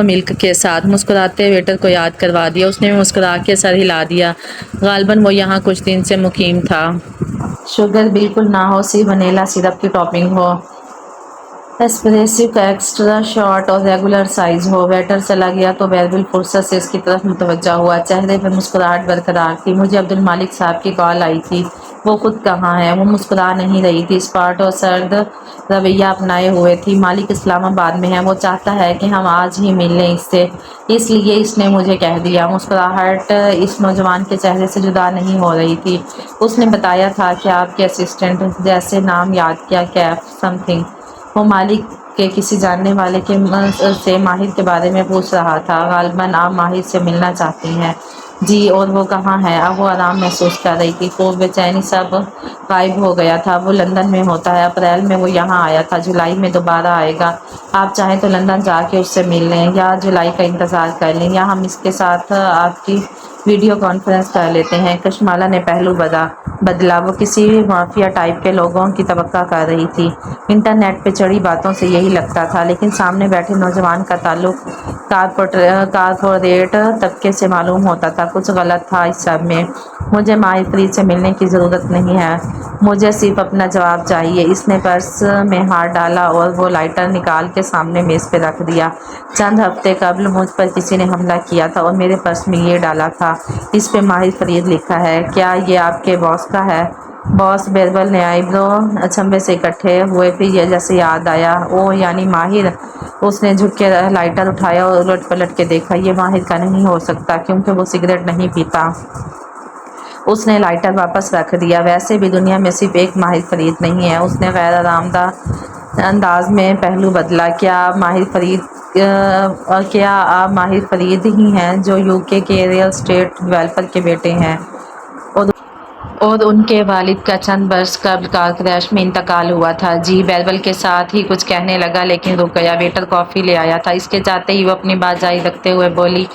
ملک کے ساتھ۔ مسکراتے ویٹر کو یاد کروا دیا۔ اس نے بھی مسکرا کے سر ہلا دیا۔ غالباً وہ یہاں کچھ دن سے مقیم تھا۔ شوگر بالکل نہ ہو، صرف ونیلا سرپ کی ٹاپنگ ہو۔ ایسپریسو کا ایکسٹرا شارٹ اور ریگولر سائز ہو۔ ویٹر چلا گیا تو بیربل فرصت سے اس کی طرف متوجہ ہوا۔ چہرے پہ مسکراہٹ برقرار تھی۔ مجھے عبدالمالک صاحب کی کال آئی تھی۔ وہ خود کہاں ہے؟ وہ مسکرا نہیں رہی تھی، اسپاٹ اور سرد رویہ اپنائے ہوئے تھی۔ مالک اسلام آباد میں ہے، وہ چاہتا ہے کہ ہم آج ہی مل لیں اس سے، اس لیے اس نے مجھے کہہ دیا۔ مسکراہٹ اس نوجوان کے چہرے سے جدا نہیں ہو رہی تھی۔ اس نے بتایا تھا کہ آپ کے اسسٹنٹ، جیسے نام یاد کیا، کیف سم تھنگ۔ وہ مالک کے کسی جاننے والے سے ماہر کے بارے میں پوچھ رہا تھا۔ غالباً آپ ماہر سے ملنا چاہتی ہیں۔ جی، اور وہ کہاں ہے؟ اب وہ آرام محسوس کر رہی تھی۔ خوف، بے چینی سب غائب ہو گیا تھا۔ وہ لندن میں ہوتا ہے۔ اپریل میں وہ یہاں آیا تھا، جولائی میں دوبارہ آئے گا۔ آپ چاہیں تو لندن جا کے اس سے مل لیں، یا جولائی کا انتظار کر لیں، یا ہم اس کے ساتھ آپ کی ویڈیو کانفرنس کر لیتے ہیں۔ کشمالہ نے پہلو بدلا۔ وہ کسی مافیا ٹائپ کے لوگوں کی توقع کر رہی تھی۔ انٹرنیٹ پہ چڑھی باتوں سے یہی لگتا تھا، لیکن سامنے بیٹھے نوجوان کا تعلق کارپوریٹ طبقے سے معلوم ہوتا تھا۔ کچھ غلط تھا اس سب میں۔ مجھے ماہر فرید سے ملنے کی ضرورت نہیں ہے، مجھے صرف اپنا جواب چاہیے۔ اس نے پرس میں ہاتھ ڈالا اور وہ لائٹر نکال کے سامنے میز پہ رکھ دیا۔ چند ہفتے قبل مجھ پر کسی نے حملہ کیا تھا اور میرے پرس میں یہ ڈالا تھا۔ اس پہ ماہر فرید لکھا ہے۔ کیا یہ آپ کے باس کا ہے؟ باس؟ بیربل نے آئیبرو اچنبھے سے اکٹھے ہوئے، پھر یہ جیسے یاد آیا۔ اوہ، یعنی ماہر۔ اس نے جھک کے لائٹر اٹھایا اور الٹ پلٹ کے دیکھا۔ یہ ماہر کا نہیں ہو سکتا، کیونکہ وہ سگریٹ نہیں پیتا۔ اس نے لائٹر واپس رکھ دیا۔ ویسے بھی دنیا میں صرف ایک ماہر فرید نہیں ہے۔ اس نے غیر آرامدہ انداز میں پہلو بدلا۔ کیا آپ ماہر فرید ہی ہیں جو UK کے ریئل اسٹیٹ ڈیولپر کے بیٹے ہیں اور ان کے والد کا چند برس قبل کار کریش میں انتقال ہوا تھا؟ جی۔ بیربل کے ساتھ ہی کچھ کہنے لگا، لیکن رک گیا۔ ویٹر کافی لے آیا تھا۔ اس کے جاتے ہی وہ اپنی بات جاری رکھتے ہوئے بولی،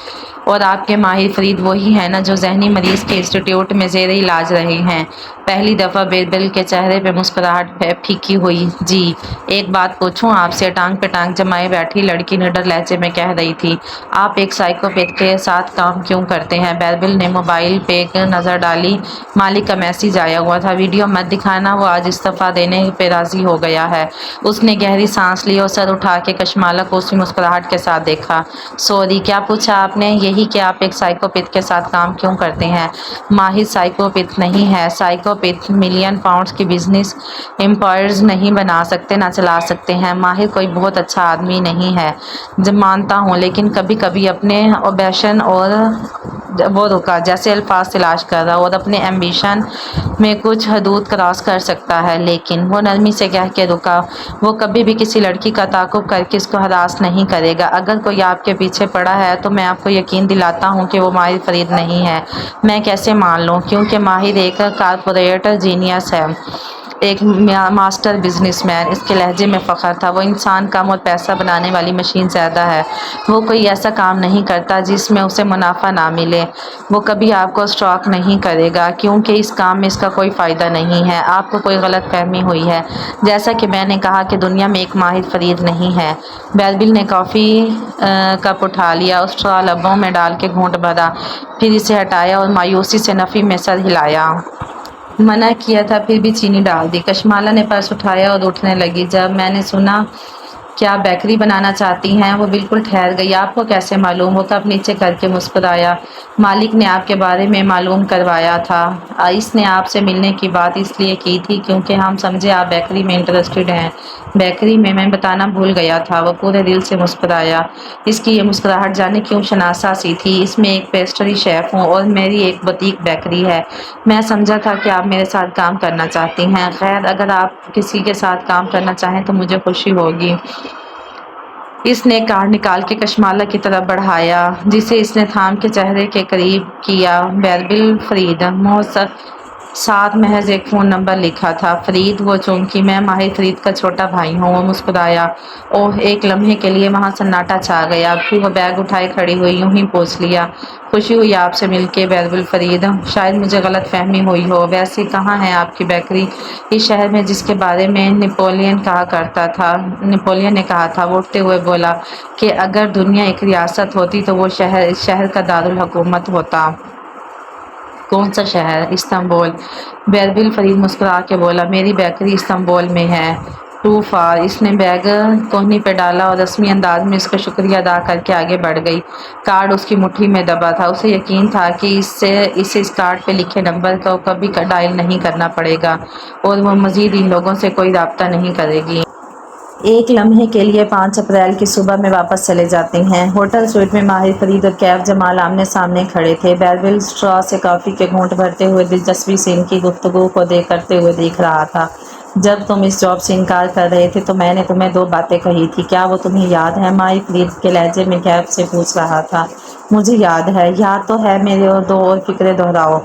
اور آپ کے ماہر فرید وہی ہیں نا جو ذہنی مریض کے انسٹیٹیوٹ میں زیر علاج رہے ہیں؟ پہلی دفعہ بیربل کے چہرے پہ مسکراہٹ پھیکی ہوئی۔ جی۔ ایک بات پوچھوں آپ سے؟ ٹانگ پہ ٹانگ جمائے بیٹھی لڑکی نڈر لہجے میں کہہ رہی تھی۔ آپ ایک سائیکوپیتھ کے ساتھ کام کیوں کرتے ہیں؟ بیربل نے موبائل پہ ایک نظر ڈالی۔ مالک کا میسج آیا ہوا تھا، ویڈیو مت دکھانا، وہ آج استعفیٰ دینے پہ راضی ہو گیا ہے۔ اس نے گہری سانس لی اور سر اٹھا کے کشمالہ کو اسی مسکراہٹ کے ساتھ دیکھا۔ سوری، کیا پوچھا آپ نے؟ یہی کہ آپ ایک سائیکوپیتھ کے ساتھ کام کیوں کرتے ہیں؟ ماہر سائیکوپیتھ نہیں ہے۔ سائیکوپیتھ ملین پاؤنڈز کی بزنس امپائرز نہیں بنا سکتے، نہ چلا سکتے ہیں۔ ماہر کوئی بہت اچھا آدمی نہیں ہے، مانتا ہوں، لیکن کبھی کبھی اپنے اوبسیشن اور وہ رکا جیسے الفاظ تلاش کر رہا اور اپنے ایمبیشن میں کچھ حدود کراس کر سکتا ہے، لیکن وہ نرمی سے کہہ کے رکا، وہ کبھی بھی کسی لڑکی کا تعاقب کر کے اس کو ہراس نہیں کرے گا۔ اگر کوئی آپ کے پیچھے پڑا ہے تو میں آپ کو یقین دلاتا ہوں کہ وہ ماہر فرید نہیں ہے۔ میں کیسے مان لوں؟ کیونکہ ماہر ایک کارپوریٹ جینیس ہے، ایک ماسٹر بزنس مین۔ اس کے لہجے میں فخر تھا۔ وہ انسان کم اور پیسہ بنانے والی مشین زیادہ ہے۔ وہ کوئی ایسا کام نہیں کرتا جس میں اسے منافع نہ ملے۔ وہ کبھی آپ کو اسٹاک نہیں کرے گا، کیونکہ اس کام میں اس کا کوئی فائدہ نہیں ہے۔ آپ کو کوئی غلط فہمی ہوئی ہے۔ جیسا کہ میں نے کہا کہ دنیا میں ایک ماہر فرید نہیں ہے۔ بیربل نے کافی کپ اٹھا لیا، اسٹرا لبوں میں ڈال کے گھونٹ بھرا، پھر اسے ہٹایا اور مایوسی سے نفی میں سر ہلایا۔ منع کیا تھا پھر بھی چینی ڈال دی۔ کشمالہ نے پرس اٹھایا اور اٹھنے لگی۔ جب میں نے سنا کیا بیکری بنانا چاہتی ہیں، وہ بالکل ٹھہر گئی۔ آپ کو کیسے معلوم؟ وہ کپ نیچے کر کے مسکرایا۔ مالک نے آپ کے بارے میں معلوم کروایا تھا۔ اس نے آپ سے ملنے کی بات اس لیے کی تھی کیونکہ ہم سمجھے آپ بیکری میں انٹرسٹڈ ہیں۔ بیکری میں بتانا بھول گیا تھا۔ وہ پورے دل سے مسکرایا۔ اس کی یہ مسکراہٹ جانے کیوں شناسا سی تھی۔ اس میں ایک پیسٹری شیف ہوں اور میری ایک بوتیک بیکری ہے۔ میں سمجھا تھا کہ آپ میرے ساتھ کام کرنا چاہتی ہیں۔ خیر، اگر آپ کسی کے ساتھ کام کرنا چاہیں تو مجھے خوشی ہوگی۔ اس نے کارڈ نکال کے کشمالہ کی طرف بڑھایا جسے اس نے تھام کے چہرے کے قریب کیا۔ بیربل فرید، ساتھ محض ایک فون نمبر لکھا تھا۔ فرید، وہ چونکی۔ میں ماہر فرید کا چھوٹا بھائی ہوں۔ وہ مسکرایا۔ اوہ، ایک لمحے کے لیے وہاں سناٹا چھا گیا۔ پھر وہ بیگ اٹھائے کھڑی ہوئی، یوں ہی پوچھ لیا، خوشی ہوئی آپ سے مل کے بیربل فرید۔ شاید مجھے غلط فہمی ہوئی ہو۔ ویسے کہاں ہے آپ کی بیکری؟ اس شہر میں جس کے بارے میں نپولین نے کہا تھا۔ وہ اٹھتے ہوئے بولا کہ اگر دنیا ایک ریاست ہوتی تو وہ شہر کا دارالحکومت ہوتا۔ کون سا شہر؟ استنبول۔ بیربل فرید مسکرا کے بولا، میری بیکری استنبول میں ہے۔ To for. اس نے بیگ کوہنی پہ ڈالا اور رسمی انداز میں اس کا شکریہ ادا کر کے آگے بڑھ گئی۔ کارڈ اس کی مٹھی میں دبا تھا۔ اسے یقین تھا کہ اسے اس کارڈ پہ لکھے نمبر کو کبھی ڈائل نہیں کرنا پڑے گا اور وہ مزید ان لوگوں سے کوئی رابطہ نہیں کرے گی۔ ایک لمحے کے لیے 5 اپریل کی صبح میں واپس چلے جاتے ہیں۔ ہوٹل سویٹ میں ماہر فرید اور کیف جمال آمنے سامنے کھڑے تھے۔ بیربل اسٹرا سے کافی کے گھونٹ بھرتے ہوئے دلچسپی سے ان کی گفتگو کو کرتے ہوئے دیکھ رہا تھا۔ جب تم اس جاب سے انکار کر رہے تھے تو میں نے تمہیں 2 باتیں کہی تھی، کیا وہ تمہیں یاد ہے؟ ماہر فرید کے لہجے میں کیف سے پوچھ رہا تھا۔ مجھے یاد ہے۔ یاد تو ہے، میرے 2 اور فکریں دہراؤ۔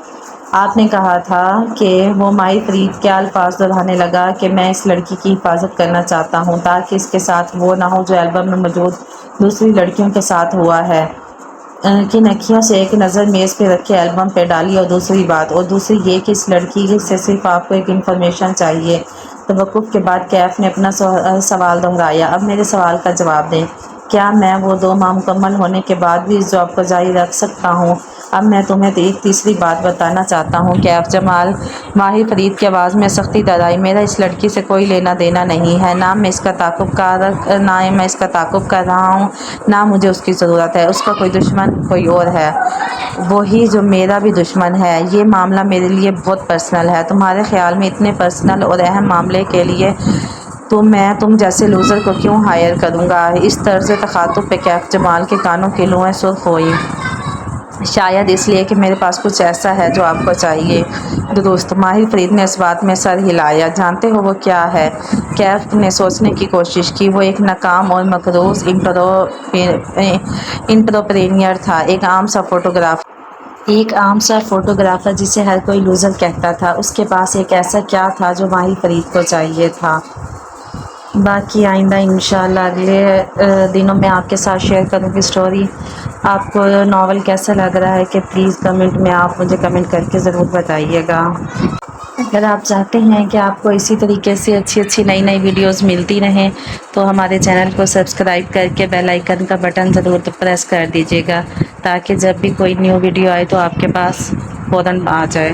آپ نے کہا تھا کہ وہ ماہر فرید کے الفاظ دہرانے لگا کہ میں اس لڑکی کی حفاظت کرنا چاہتا ہوں تاکہ اس کے ساتھ وہ نہ ہو جو البم میں موجود دوسری لڑکیوں کے ساتھ ہوا ہے۔ کی نکھیوں سے ایک نظر میز پہ رکھے البم پہ ڈالی اور دوسری یہ کہ اس لڑکی سے صرف آپ کو ایک انفارمیشن چاہیے۔ توقف کے بعد کیف نے اپنا سوال دہرایا۔ اب میرے سوال کا جواب دیں، کیا میں وہ 2 ماہ مکمل ہونے کے بعد بھی اس جاب کو جاری رکھ سکتا ہوں؟ اب میں تمہیں ایک تیسری بات بتانا چاہتا ہوں کیف جمال۔ ماہر فرید کی آواز میں سختی در آئی۔ میرا اس لڑکی سے کوئی لینا دینا نہیں ہے، نہ میں اس کا تعاقب کر رہا ہوں، نہ مجھے اس کی ضرورت ہے۔ اس کا کوئی دشمن کوئی اور ہے، وہی جو میرا بھی دشمن ہے۔ یہ معاملہ میرے لیے بہت پرسنل ہے۔ تمہارے خیال میں اتنے پرسنل اور اہم معاملے کے لیے تو میں تم جیسے لوزر کو کیوں ہائر کروں گا؟ اس طرز تخاطب پہ کیف جمال کے کانوں کی لویں سرخ ہوئی۔ شاید اس لیے کہ میرے پاس کچھ ایسا ہے جو آپ کو چاہیے۔ درست۔ ماہر فرید نے اس بات میں سر ہلایا۔ جانتے ہو وہ کیا ہے؟ کیف نے سوچنے کی کوشش کی۔ وہ ایک ناکام اور مقروض انٹرپرینیور تھا، ایک عام سا فوٹوگرافر جسے ہر کوئی لوزر کہتا تھا۔ اس کے پاس ایک ایسا کیا تھا جو ماہر فرید کو چاہیے تھا؟ باقی آئندہ انشاءاللہ اگلے دنوں میں آپ کے ساتھ شیئر کروں گی اسٹوری۔ آپ کو ناول کیسا لگ رہا ہے کہ پلیز کمنٹ میں آپ مجھے کمنٹ کر کے ضرور بتائیے گا۔ اگر آپ چاہتے ہیں کہ آپ کو اسی طریقے سے اچھی نئی ویڈیوز ملتی رہیں تو ہمارے چینل کو سبسکرائب کر کے بیل آئیکن کا بٹن ضرور پریس کر دیجیے گا تاکہ جب بھی کوئی نیو ویڈیو آئے تو آپ کے پاس فوراً آ جائے۔